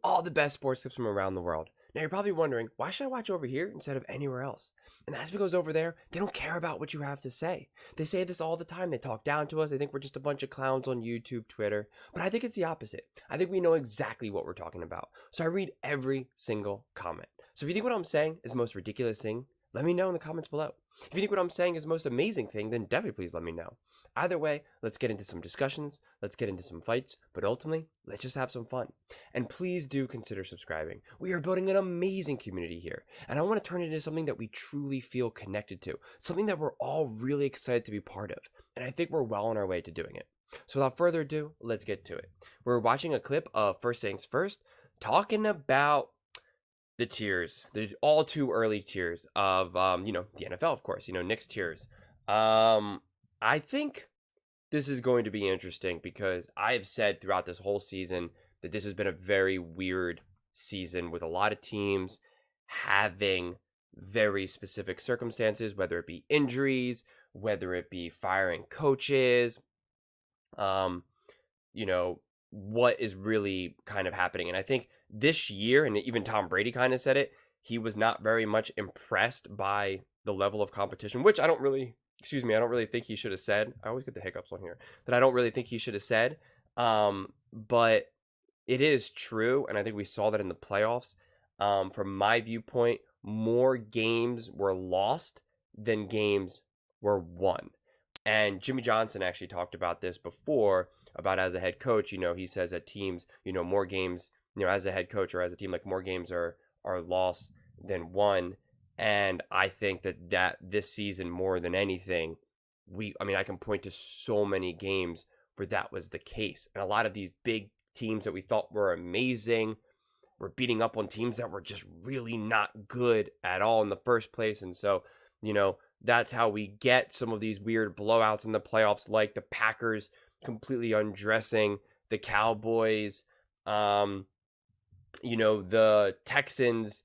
all the best sports clips from around the world. Now you're probably wondering, why should I watch over here instead of anywhere else? And that's because over there, they don't care about what you have to say. They say this all the time. They talk down to us. They think we're just a bunch of clowns on YouTube, Twitter. But I think it's the opposite. I think we know exactly what we're talking about. So I read every single comment. So if you think what I'm saying is the most ridiculous thing, let me know in the comments below. If you think what I'm saying is the most amazing thing, then definitely please let me know. Either way, let's get into some discussions, let's get into some fights, but ultimately, let's just have some fun. And please do consider subscribing. We are building an amazing community here, and I want to turn it into something that we truly feel connected to, something that we're all really excited to be part of, and I think we're well on our way to doing it. So without further ado, let's get to it. We're watching a clip of First Things First, talking about the tears, the all too early tears of, the NFL, of course, Knicks tears. I think this is going to be interesting because I have said throughout this whole season that this has been a very weird season with a lot of teams having very specific circumstances, whether it be injuries, whether it be firing coaches, what is really kind of happening. And I think this year, and even Tom Brady kind of said it, he was not very much impressed by the level of competition, which I don't really think he should have said. I always get the hiccups on here. That I don't really think he should have said. But it is true, and I think we saw that in the playoffs. From my viewpoint, more games were lost than games were won. And Jimmy Johnson actually talked about this before, about as a head coach, he says that teams, more games, as a head coach or as a team, like more games are lost than won. And I think that this season, more than anything, I can point to so many games where that was the case. And a lot of these big teams that we thought were amazing were beating up on teams that were just really not good at all in the first place. And so, that's how we get some of these weird blowouts in the playoffs, like the Packers completely undressing the Cowboys, the Texans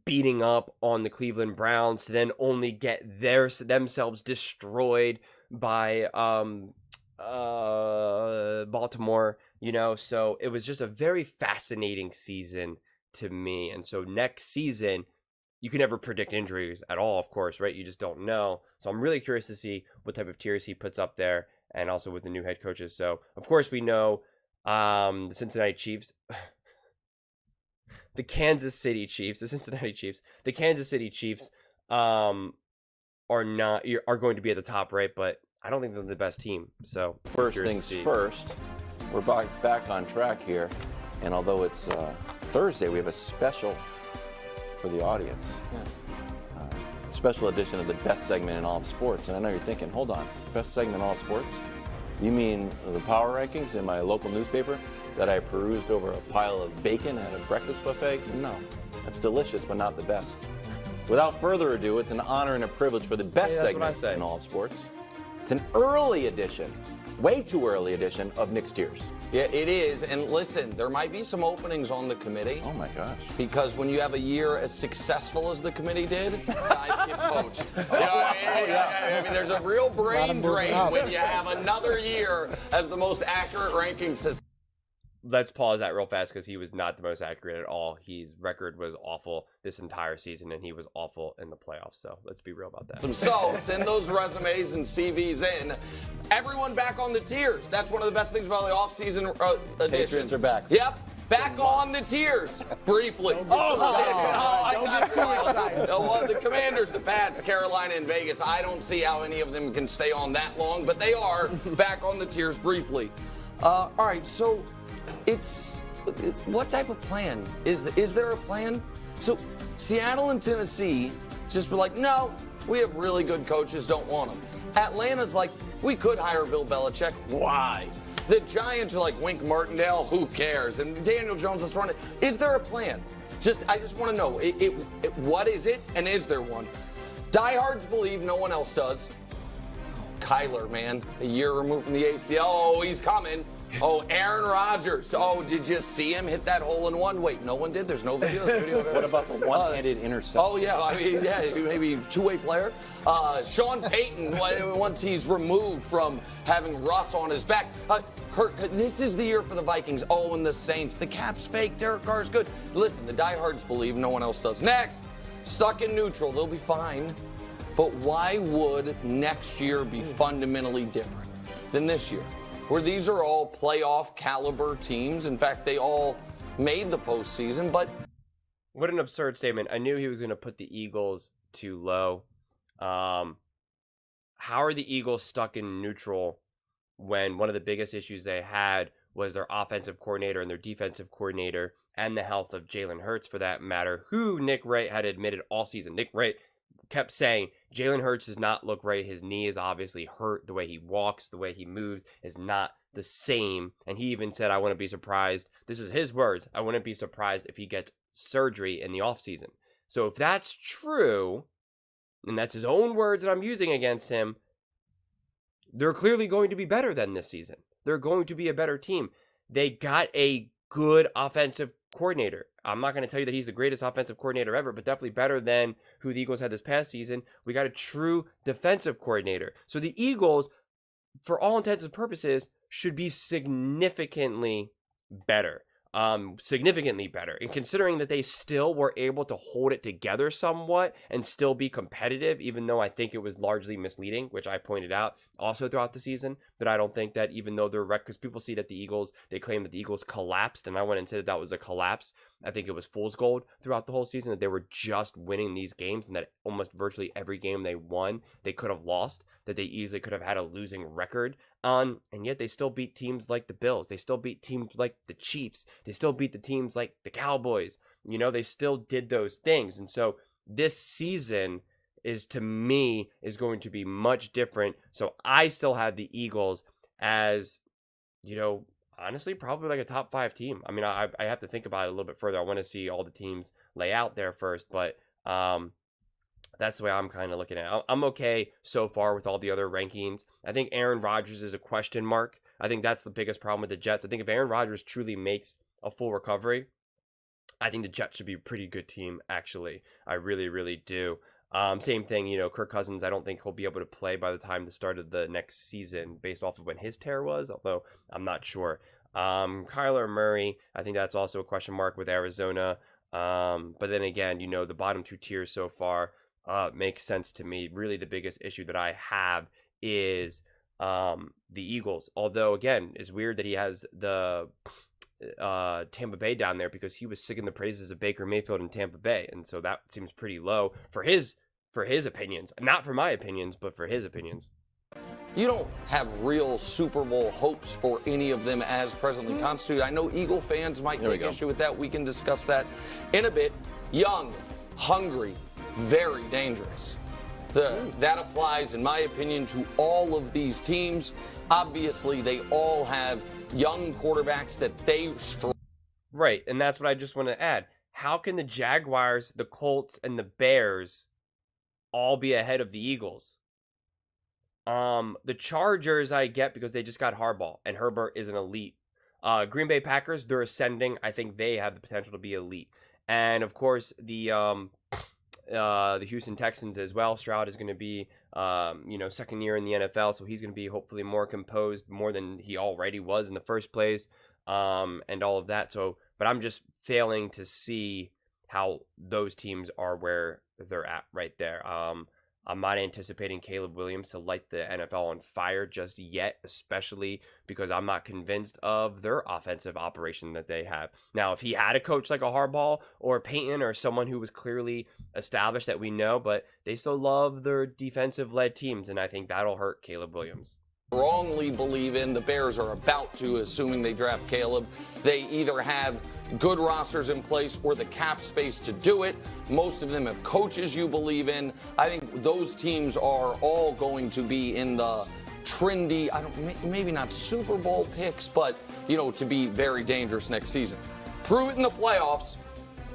beating up on the Cleveland Browns to then only get themselves destroyed by Baltimore, so it was just a very fascinating season to me. And so next season, you can never predict injuries at all, of course, right? You just don't know. So I'm really curious to see what type of tiers he puts up there, and also with the new head coaches. So of course we know the Cincinnati Chiefs, the Kansas City Chiefs are going to be at the top, right? But I don't think they're the best team. So first things first, we're back on track here, and although it's Thursday, we have a special for the audience. Special edition of the best segment in all of sports. And I know you're thinking, hold on, best segment in all of sports? You mean the power rankings in my local newspaper that I perused over a pile of bacon at a breakfast buffet? No, that's delicious, but not the best. Without further ado, it's an honor and a privilege for the best segment in all of sports. It's an early edition, way too early edition of Knicks Tears. Yeah, it is. And listen, there might be some openings on the committee. Oh, my gosh. Because when you have a year as successful as the committee did, guys get poached. I mean, there's a real brain drain when you have another year as the most accurate ranking system. Let's pause that real fast because he was not the most accurate at all. His record was awful this entire season, and he was awful in the playoffs. So let's be real about that. So send those resumes and CVs in. Everyone back on the tiers. That's one of the best things about the offseason editions. Patriots are back. Yep. Back on the tiers, briefly. I got too excited. The Commanders, the Pats, Carolina, and Vegas. I don't see how any of them can stay on that long, but they are back on the tiers briefly. All right, so what type of plan is there a plan? So Seattle and Tennessee just were like, no, we have really good coaches, don't want them. Atlanta's like, we could hire Bill Belichick. Why? The Giants are like, Wink Martindale, who cares? And Daniel Jones is trying to. Is there a plan? I just want to know, what is it, and is there one? Diehards believe, no one else does. Kyler, man, a year removed from the ACL. Oh, he's coming. Oh, Aaron Rodgers. Oh, did you see him hit that hole in one? Wait, no one did? There's no video. What about the one-handed interception? Oh, yeah. Maybe two-way player. Sean Payton, once he's removed from having Russ on his back. This is the year for the Vikings. Oh, and the Saints. The cap's fake. Derek Carr's good. Listen, the diehards believe, no one else does. Next, stuck in neutral. They'll be fine. But why would next year be fundamentally different than this year, where these are all playoff caliber teams? In fact, they all made the postseason, but... What an absurd statement. I knew he was going to put the Eagles too low. How are the Eagles stuck in neutral when one of the biggest issues they had was their offensive coordinator and their defensive coordinator and the health of Jalen Hurts, for that matter, who Nick Wright had admitted all season. Nick Wright kept saying Jalen Hurts does not look right. His knee is obviously hurt. The way he walks, the way he moves is not the same. And he even said, I wouldn't be surprised. This is his words. I wouldn't be surprised if he gets surgery in the offseason. So if that's true, and that's his own words that I'm using against him, they're clearly going to be better than this season. They're going to be a better team. They got a good offensive coordinator. I'm not going to tell you that he's the greatest offensive coordinator ever, but definitely better than who the Eagles had this past season. We got a true defensive coordinator. So the Eagles, for all intents and purposes, should be significantly better. Significantly better. And considering that they still were able to hold it together somewhat and still be competitive, even though I think it was largely misleading, which I pointed out also throughout the season, that I don't think that even though they're because people see that the Eagles, they claim that the Eagles collapsed, and I went and said that was a collapse. I think it was fool's gold throughout the whole season, that they were just winning these games, and that almost virtually every game they won, they could have lost, that they easily could have had a losing record on, and yet they still beat teams like the Bills. They still beat teams like the Chiefs. They still beat the teams like the Cowboys. You know, they still did those things. And so this season is, to me, is going to be much different. So I still have the Eagles as, you know, honestly, probably like a top 5 team. I mean, I have to think about it a little bit further. I want to see all the teams lay out there first, but that's the way I'm kind of looking at it. I'm okay so far with all the other rankings. I think Aaron Rodgers is a question mark. I think that's the biggest problem with the Jets. I think if Aaron Rodgers truly makes a full recovery, I think the Jets should be a pretty good team, actually. I really, really do. Same thing, you know, Kirk Cousins, I don't think he'll be able to play by the time the start of the next season based off of when his tear was, although I'm not sure. Kyler Murray, I think that's also a question mark with Arizona. But then again, you know, the bottom 2 tiers so far makes sense to me. Really, the biggest issue that I have is the Eagles. Although, again, it's weird that he has the Tampa Bay down there, because he was singing the praises of Baker Mayfield in Tampa Bay, and so that seems pretty low for his opinions. Not for my opinions, but for his opinions. You don't have real Super Bowl hopes for any of them as presently constituted. I know Eagle fans might take issue with that. We can discuss that in a bit. Young, hungry, very dangerous. That applies, in my opinion, to all of these teams. Obviously, they all have young quarterbacks that they Right, and that's what I just want to add. How can the Jaguars, the Colts, and the Bears all be ahead of the Eagles? The Chargers I get because they just got Harbaugh, and Herbert is an elite. Green Bay Packers, they're ascending. I think they have the potential to be elite. And of course, the Houston Texans as well. Stroud is going to be, second year in the NFL, so he's going to be hopefully more composed, more than he already was in the first place, and all of that. So, but I'm just failing to see how those teams are where they're at right there. I'm not anticipating Caleb Williams to light the NFL on fire just yet, especially because I'm not convinced of their offensive operation that they have. Now, if he had a coach like a Harbaugh or Peyton or someone who was clearly established that we know, but they still love their defensive-led teams, and I think that'll hurt Caleb Williams. Wrongly believe in. The Bears are about to, assuming they draft Caleb. They either have good rosters in place or the cap space to do it. Most of them have coaches you believe in. I think those teams are all going to be in the trendy, maybe not Super Bowl picks, but, to be very dangerous next season. Prove it in the playoffs,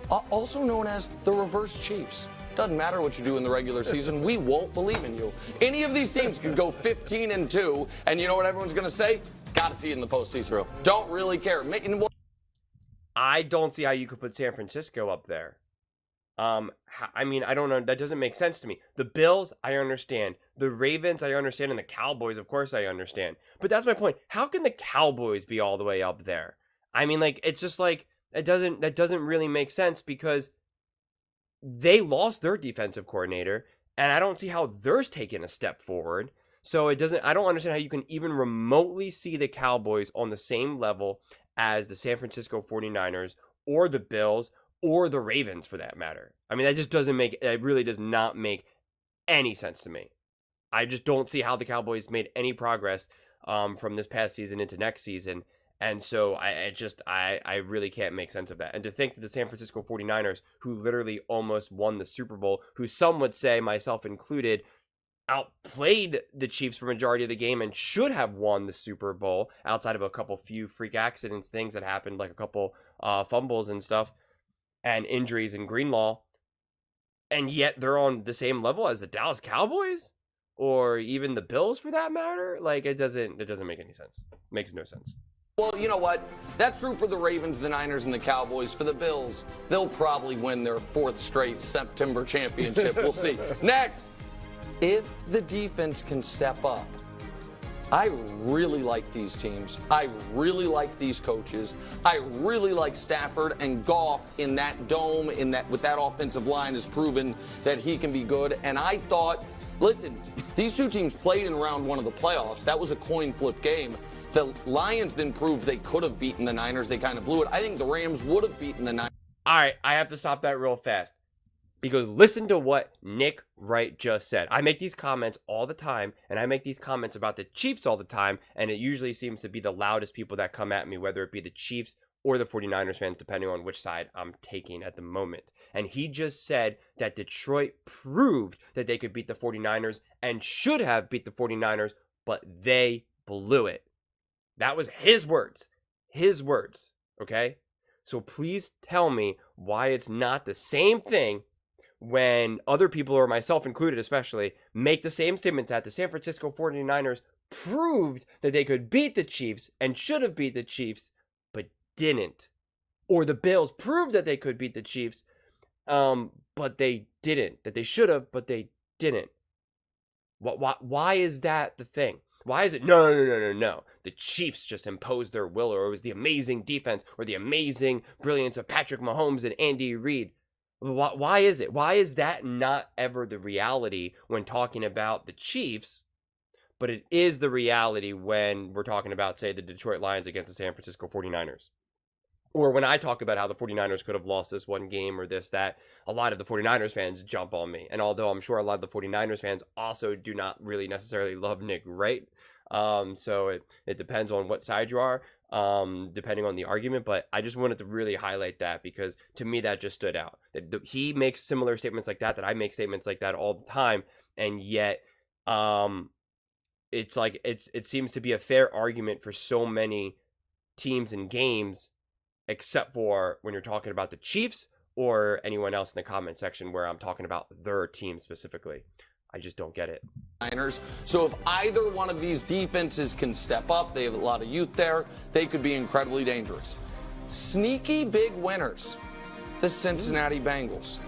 also known as the reverse Chiefs. Doesn't matter what you do in the regular season. We won't believe in you. Any of these teams could go 15-2, and you know what everyone's going to say? Got to see it in the postseason. Don't really care. I don't see how you could put San Francisco up there. I mean, I don't know. That doesn't make sense to me. The Bills, I understand. The Ravens, I understand. And the Cowboys, of course, I understand. But that's my point. How can the Cowboys be all the way up there? I mean, like, it's just like, that doesn't really make sense because they lost their defensive coordinator. And I don't see how theirs taken a step forward. So I don't understand how you can even remotely see the Cowboys on the same level as the San Francisco 49ers or the Bills or the Ravens for that matter. I mean, it really does not make any sense to me. I just don't see how the Cowboys made any progress from this past season into next season. And so I really can't make sense of that. And to think that the San Francisco 49ers, who literally almost won the Super Bowl, who some would say, myself included, outplayed the Chiefs for majority of the game and should have won the Super Bowl outside of a couple few freak accidents, things that happened, like a couple fumbles and stuff, and injuries in Greenlaw, and yet they're on the same level as the Dallas Cowboys or even the Bills for that matter. Like, it doesn't make any sense. It makes no sense. Well, you know what? That's true for the Ravens, the Niners, and the Cowboys. For the Bills, they'll probably win their 4th straight September championship. We'll see. Next, if the defense can step up, I really like these teams. I really like these coaches. I really like Stafford, and Goff in that dome, with that offensive line has proven that he can be good. And I thought, listen, these two teams played in round 1 of the playoffs. That was a coin flip game. The Lions then proved they could have beaten the Niners. They kind of blew it. I think the Rams would have beaten the Niners. All right, I have to stop that real fast. Because listen to what Nick Wright just said. I make these comments all the time, and I make these comments about the Chiefs all the time, and it usually seems to be the loudest people that come at me, whether it be the Chiefs or the 49ers fans, depending on which side I'm taking at the moment. And he just said that Detroit proved that they could beat the 49ers and should have beat the 49ers, but they blew it. That was his words. His words, okay? So please tell me why it's not the same thing when other people, or myself included especially, make the same statement that the San Francisco 49ers proved that they could beat the Chiefs and should have beat the Chiefs, but didn't. Or the Bills proved that they could beat the Chiefs, but they didn't. That they should have, but they didn't. Why is that the thing? Why is it, no, the Chiefs just imposed their will, or it was the amazing defense, or the amazing brilliance of Patrick Mahomes and Andy Reid? Why is it? Why is that not ever the reality when talking about the Chiefs, but it is the reality when we're talking about, say, the Detroit Lions against the San Francisco 49ers? Or when I talk about how the 49ers could have lost this one game or this, that, a lot of the 49ers fans jump on me. And although I'm sure a lot of the 49ers fans also do not really necessarily love Nick Wright, so it depends on what side you are, depending on the argument. But I just wanted to really highlight that because to me that just stood out. He makes similar statements like that I make statements like that all the time, and yet it's like it seems to be a fair argument for so many teams and games, except for when you're talking about the Chiefs or anyone else in the comment section where I'm talking about their team specifically. I just don't get it. So if either one of these defenses can step up, they have a lot of youth there, they could be incredibly dangerous. Sneaky big winners, the Cincinnati Bengals.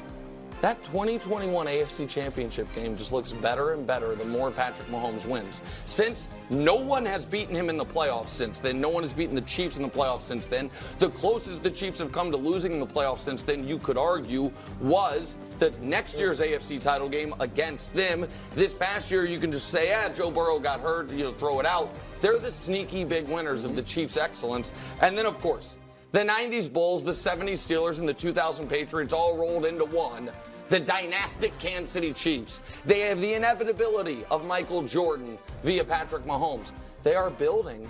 That 2021 AFC Championship game just looks better and better the more Patrick Mahomes wins. Since no one has beaten him in the playoffs since then, no one has beaten the Chiefs in the playoffs since then, the closest the Chiefs have come to losing in the playoffs since then, you could argue, was the next year's AFC title game against them. This past year, you can just say, Joe Burrow got hurt, throw it out. They're the sneaky big winners of the Chiefs' excellence. And then, of course, the 90s Bulls, the 70s Steelers, and the 2000 Patriots all rolled into one. The dynastic Kansas City Chiefs. They have the inevitability of Michael Jordan via Patrick Mahomes. They are building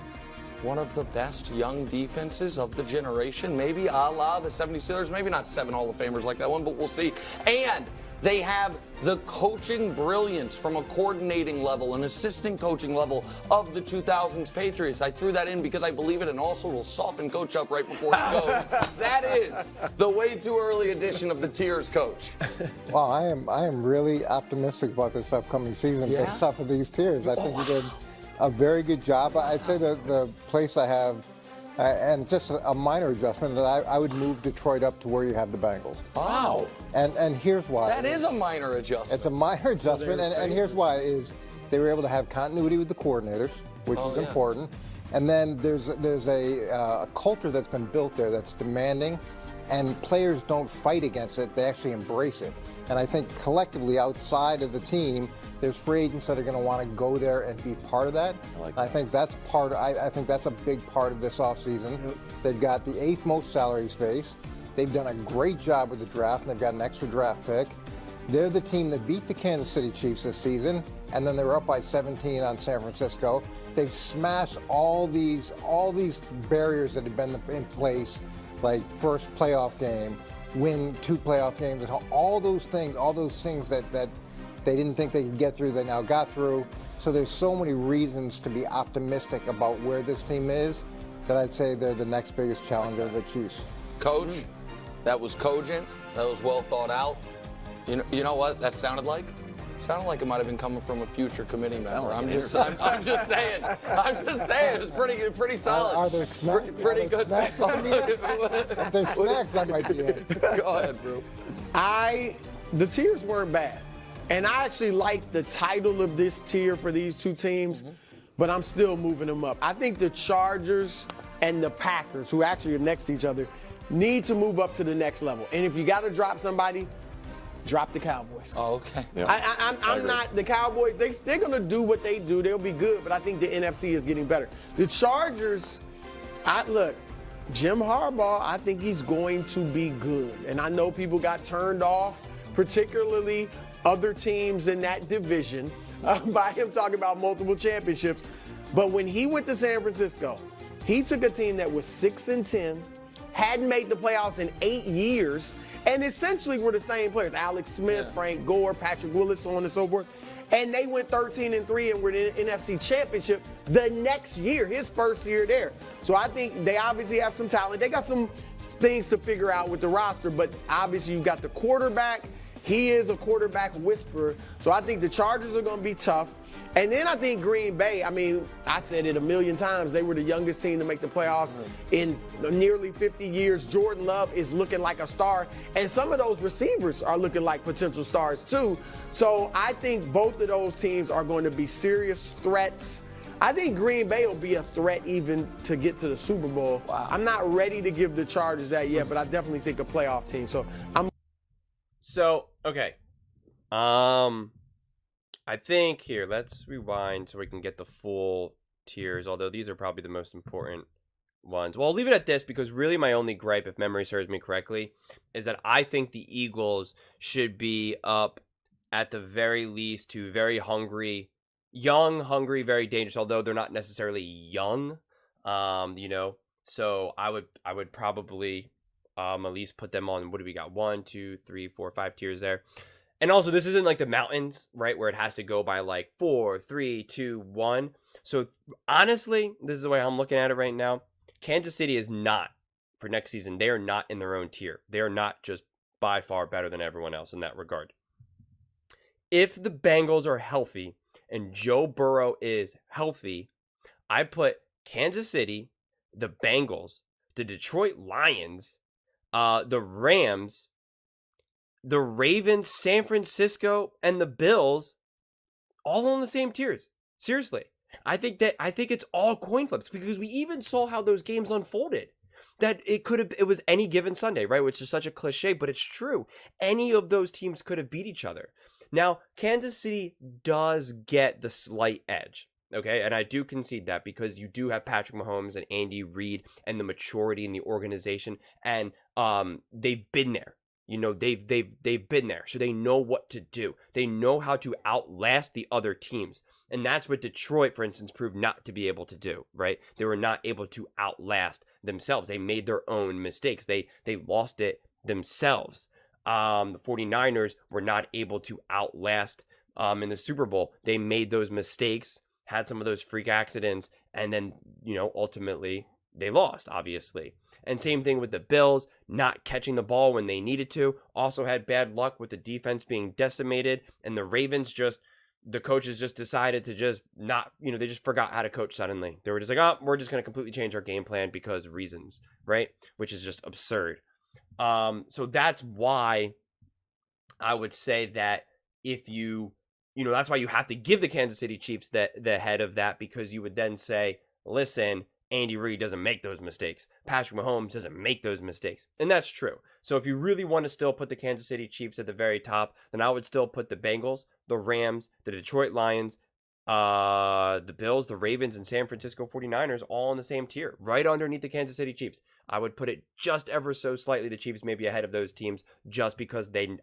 one of the best young defenses of the generation, maybe a la the 70 Steelers, maybe not 7 Hall of Famers like that one, but we'll see. And they have the coaching brilliance from a coordinating level, an assistant coaching level of the 2000s Patriots. I threw that in because I believe it, and also will soften Coach up right before he goes. That is the way too early edition of the Tiers Coach. Well, I am really optimistic about this upcoming season based off of these tiers. I think you did a very good job. I'd say the place I have And it's just a minor adjustment that I would move Detroit up to where you have the Bengals. Wow. And here's why. That is a minor adjustment. It's a minor adjustment, and here's why is they were able to have continuity with the coordinators, which is important. And then there's a culture that's been built there that's demanding, and players don't fight against it, they actually embrace it. And I think collectively outside of the team, there's free agents that are going to want to go there and be part of that. I think that's I think that's a big part of this offseason. They've got the 8th most salary space. They've done a great job with the draft, and they've got an extra draft pick. They're the team that beat the Kansas City Chiefs this season, and then they were up by 17 on San Francisco. They've smashed all these barriers that have been in place, like first playoff game, win 2 playoff games, and all those things that they didn't think they could get through, they now got through. So there's so many reasons to be optimistic about where this team is that I'd say they're the next biggest challenger of the Chiefs. Coach, that was cogent. That was well thought out. You know what that sounded like? It sounded like it might have been coming from a future committee member. I'm just saying. It's pretty solid. Are there snacks? Pretty good. Snacks on the if there's snacks, I might be in. Go ahead, bro. The tiers weren't bad. And I actually like the title of this tier for these two teams, but I'm still moving them up. I think the Chargers and the Packers, who actually are next to each other, need to move up to the next level. And if you got to drop somebody, drop the Cowboys. Oh, okay. Yeah. I'm not the Cowboys. They're going to do what they do. They'll be good, but I think the NFC is getting better. The Chargers, look, Jim Harbaugh, I think he's going to be good. And I know people got turned off, particularly other teams in that division, by him talking about multiple championships. But when he went to San Francisco, he took a team that was 6-10, hadn't made the playoffs in 8 years, and essentially were the same players: Alex Smith, Frank Gore, Patrick Willis, so on and so forth. And they went 13-3 and were in the NFC Championship the next year, his first year there. So I think they obviously have some talent. They got some things to figure out with the roster, but obviously you've got the quarterback. He is a quarterback whisperer. So I think the Chargers are going to be tough. And then I think Green Bay, I said it a million times, they were the youngest team to make the playoffs in nearly 50 years. Jordan Love is looking like a star. And some of those receivers are looking like potential stars too. So I think both of those teams are going to be serious threats. I think Green Bay will be a threat even to get to the Super Bowl. Wow. I'm not ready to give the Chargers that yet, but I definitely think a playoff team. So, okay. I think here, let's rewind so we can get the full tiers, although these are probably the most important ones. Well, I'll leave it at this because really my only gripe, if memory serves me correctly, is that I think the Eagles should be up at the very least to very hungry, young, hungry, very dangerous, although they're not necessarily young, so I would probably at least put them on, what do we got? 1, 2, 3, 4, 5 tiers there. And also, this isn't like the mountains, right, where it has to go by like 4, 3, 2, 1. So honestly, this is the way I'm looking at it right now. Kansas City is not, for next season, they are not in their own tier. They are not just by far better than everyone else in that regard. If the Bengals are healthy and Joe Burrow is healthy, I put Kansas City, the Bengals, the Detroit Lions, the Rams, the Ravens, San Francisco, and the Bills all on the same tiers. Seriously. I think it's all coin flips because we even saw how those games unfolded. That it was any given Sunday, right? Which is such a cliche, but it's true. Any of those teams could have beat each other. Now, Kansas City does get the slight edge. Okay, and I do concede that because you do have Patrick Mahomes and Andy Reid and the maturity in the organization, and they've been there. They've been there, so they know what to do. They know how to outlast the other teams, and that's what Detroit, for instance, proved not to be able to do. Right? They were not able to outlast themselves. They made their own mistakes. They lost it themselves. The 49ers were not able to outlast in the Super Bowl. They made those mistakes, had some of those freak accidents, and then, ultimately they lost, obviously. And same thing with the Bills, not catching the ball when they needed to. Also had bad luck with the defense being decimated. And the Ravens just, the coaches just decided to just not, they just forgot how to coach suddenly. They were just like, oh, we're just going to completely change our game plan because reasons, right? Which is just absurd. So that's why I would say that if that's why you have to give the Kansas City Chiefs the head of that, because you would then say, listen, Andy Reid doesn't make those mistakes. Patrick Mahomes doesn't make those mistakes. And that's true. So if you really want to still put the Kansas City Chiefs at the very top, then I would still put the Bengals, the Rams, the Detroit Lions, the Bills, the Ravens, and San Francisco 49ers all in the same tier, right underneath the Kansas City Chiefs. I would put it just ever so slightly, the Chiefs maybe ahead of those teams, just because they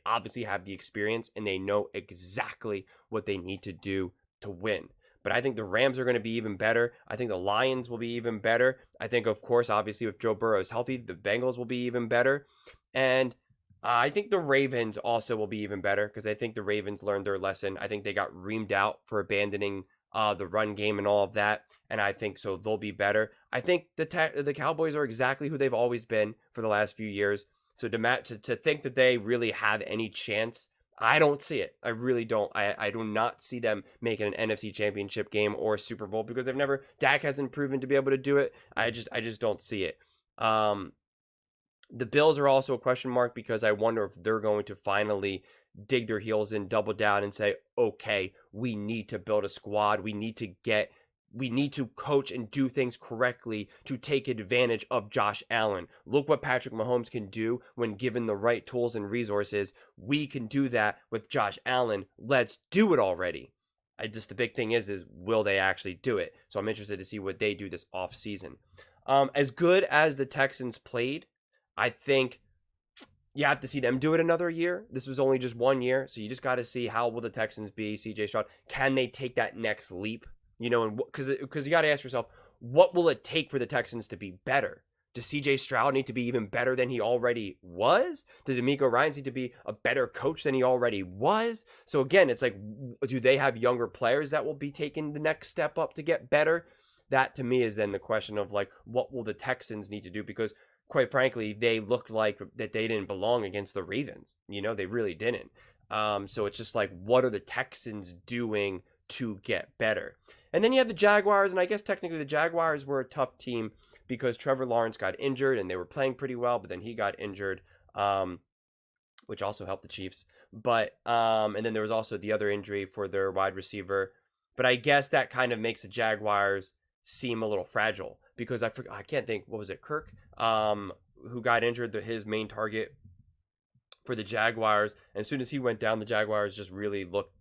obviously have the experience and they know exactly what they need to do to win. But I think the Rams are going to be even better. I think the Lions will be even better. I think, of course, obviously, if Joe Burrow is healthy, the Bengals will be even better. And I think the Ravens also will be even better, because I think the Ravens learned their lesson. I think they got reamed out for abandoning the run game and all of that. And I think so they'll be better. I think the Cowboys are exactly who they've always been for the last few years. So to think that they really have any chance, I don't see it. I really don't. I do not see them making an NFC Championship game or Super Bowl, because Dak hasn't proven to be able to do it. I just don't see it. The Bills are also a question mark, because I wonder if they're going to finally dig their heels in, double down, and say, okay, we need to build a squad. We need to coach and do things correctly to take advantage of Josh Allen. Look what Patrick Mahomes can do when given the right tools and resources. We can do that with Josh Allen. Let's do it already. The big thing is will they actually do it? So I'm interested to see what they do this offseason. As good as the Texans played, I think you have to see them do it another year. This was only just 1 year, so you just got to see how will the Texans be. CJ Stroud, can they take that next leap? And because you got to ask yourself, what will it take for the Texans to be better? Does CJ Stroud need to be even better than he already was? Did D'Amico Ryans need to be a better coach than he already was? So again, it's like, do they have younger players that will be taking the next step up to get better? That to me is then the question of like, what will the Texans need to do? Because quite frankly, they looked like that they didn't belong against the Ravens. They really didn't. So it's just like, what are the Texans doing to get better? And then you have the Jaguars, and I guess technically the Jaguars were a tough team because Trevor Lawrence got injured, and they were playing pretty well, but then he got injured, which also helped the Chiefs. But and then there was also the other injury for their wide receiver. But I guess that kind of makes the Jaguars seem a little fragile, because I can't think, what was it, Kirk, who got injured, his main target for the Jaguars. And as soon as he went down, the Jaguars just really looked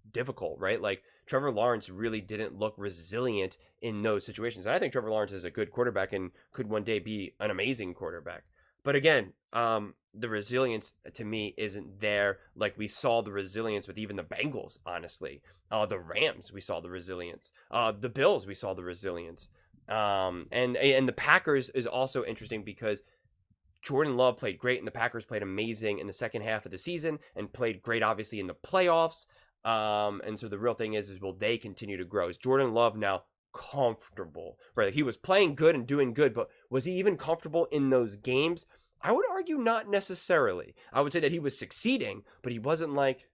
difficult, right? Like, Trevor Lawrence really didn't look resilient in those situations. And I think Trevor Lawrence is a good quarterback and could one day be an amazing quarterback. But again, the resilience to me isn't there. Like we saw the resilience with even the Bengals, honestly. The Rams, we saw the resilience. The Bills, we saw the resilience. And the Packers is also interesting because Jordan Love played great and the Packers played amazing in the second half of the season and played great, obviously, in the playoffs. And so the real thing is will they continue to grow? Is Jordan Love now comfortable? Right? He was playing good and doing good, but was he even comfortable in those games? I would argue not necessarily. I would say that he was succeeding, but he wasn't like,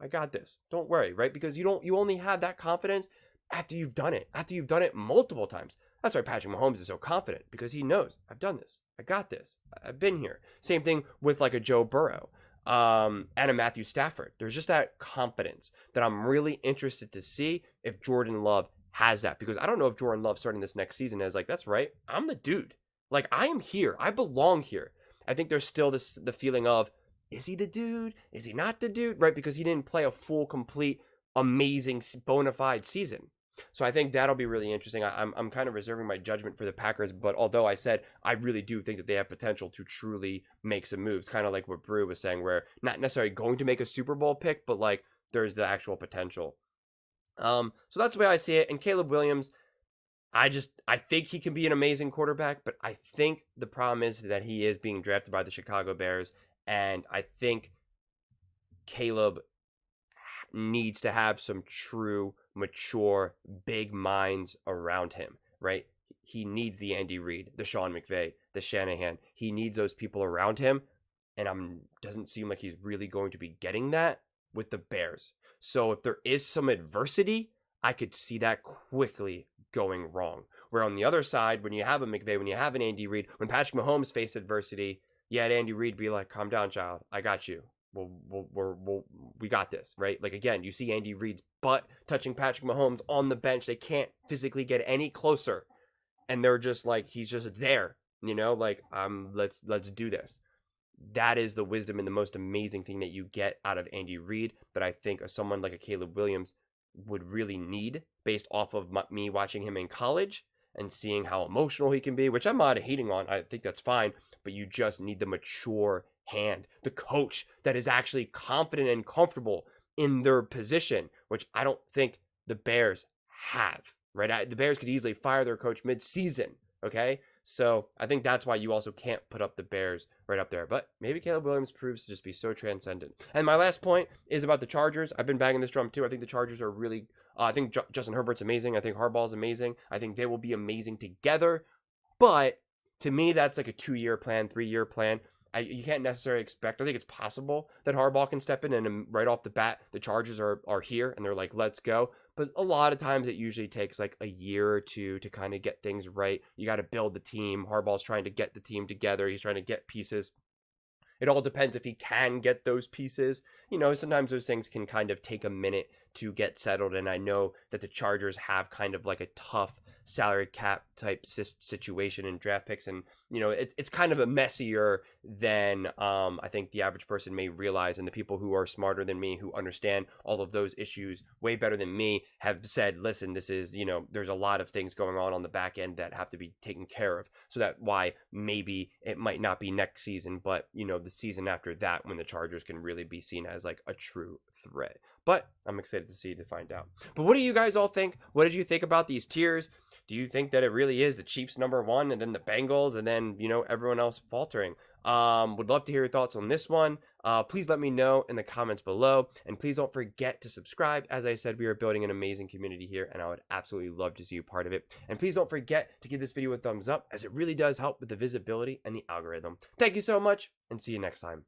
I got this. Don't worry, right? Because you only have that confidence after you've done it. After you've done it multiple times. That's why Patrick Mahomes is so confident, because he knows, I've done this. I got this. I've been here. Same thing with like a Joe Burrow. And a Matthew Stafford. There's just that confidence that I'm really interested to see if Jordan Love has that, because I don't know if Jordan Love starting this next season is like, that's right, I'm the dude. Like, I am here. I belong here. I think there's still the feeling of, is he the dude? Is he not the dude? Right? Because he didn't play a full, complete, amazing, bona fide season. So I think that'll be really interesting. I'm kind of reserving my judgment for the Packers, but although I said I really do think that they have potential to truly make some moves, kind of like what Brew was saying, where not necessarily going to make a Super Bowl pick, but like there's the actual potential. So that's the way I see it. And Caleb Williams, I think he can be an amazing quarterback, but I think the problem is that he is being drafted by the Chicago Bears, and I think Caleb needs to have some true, mature, big minds around him, right? He needs the Andy Reid, the Sean McVay, the Shanahan. He needs those people around him, and doesn't seem like he's really going to be getting that with the Bears. So if there is some adversity, I could see that quickly going wrong. Where on the other side, when you have a McVay, when you have an Andy Reid, when Patrick Mahomes faced adversity, yeah, Andy Reid be like, calm down, child. I got you. We got this, right? Like, again, you see Andy Reid's butt touching Patrick Mahomes on the bench. They can't physically get any closer. And they're just like, he's just there, like, let's do this. That is the wisdom and the most amazing thing that you get out of Andy Reid that I think someone like a Caleb Williams would really need, based off of me watching him in college and seeing how emotional he can be, which I'm not hating on. I think that's fine, but you just need the mature hand, the coach that is actually confident and comfortable in their position, which I don't think the Bears have, right? The Bears could easily fire their coach mid-season, okay? So I think that's why you also can't put up the Bears right up there. But maybe Caleb Williams proves to just be so transcendent. And my last point is about the Chargers. I've been banging this drum too. I think the Chargers are really, I think Justin Herbert's amazing. I think Harbaugh's amazing. I think they will be amazing together. But to me, that's like a 2-year plan, 3-year plan. You can't necessarily expect. I think it's possible that Harbaugh can step in and right off the bat, the Chargers are here and they're like, let's go. But a lot of times it usually takes like a year or two to kind of get things right. You got to build the team. Harbaugh's trying to get the team together. He's trying to get pieces. It all depends if he can get those pieces. Sometimes those things can kind of take a minute to get settled. And I know that the Chargers have kind of like a tough salary cap type situation in draft picks. And, it's kind of a messier than I think the average person may realize. And the people who are smarter than me, who understand all of those issues way better than me, have said, listen, this is, there's a lot of things going on the back end that have to be taken care of. So that why maybe it might not be next season, but, the season after that, when the Chargers can really be seen as like a true threat. But I'm excited to find out. But what do you guys all think? What did you think about these tiers? Do you think that it really is the Chiefs #1 and then the Bengals and then, everyone else faltering? Would love to hear your thoughts on this one. Please let me know in the comments below. And please don't forget to subscribe. As I said, we are building an amazing community here and I would absolutely love to see you part of it. And please don't forget to give this video a thumbs up, as it really does help with the visibility and the algorithm. Thank you so much and see you next time.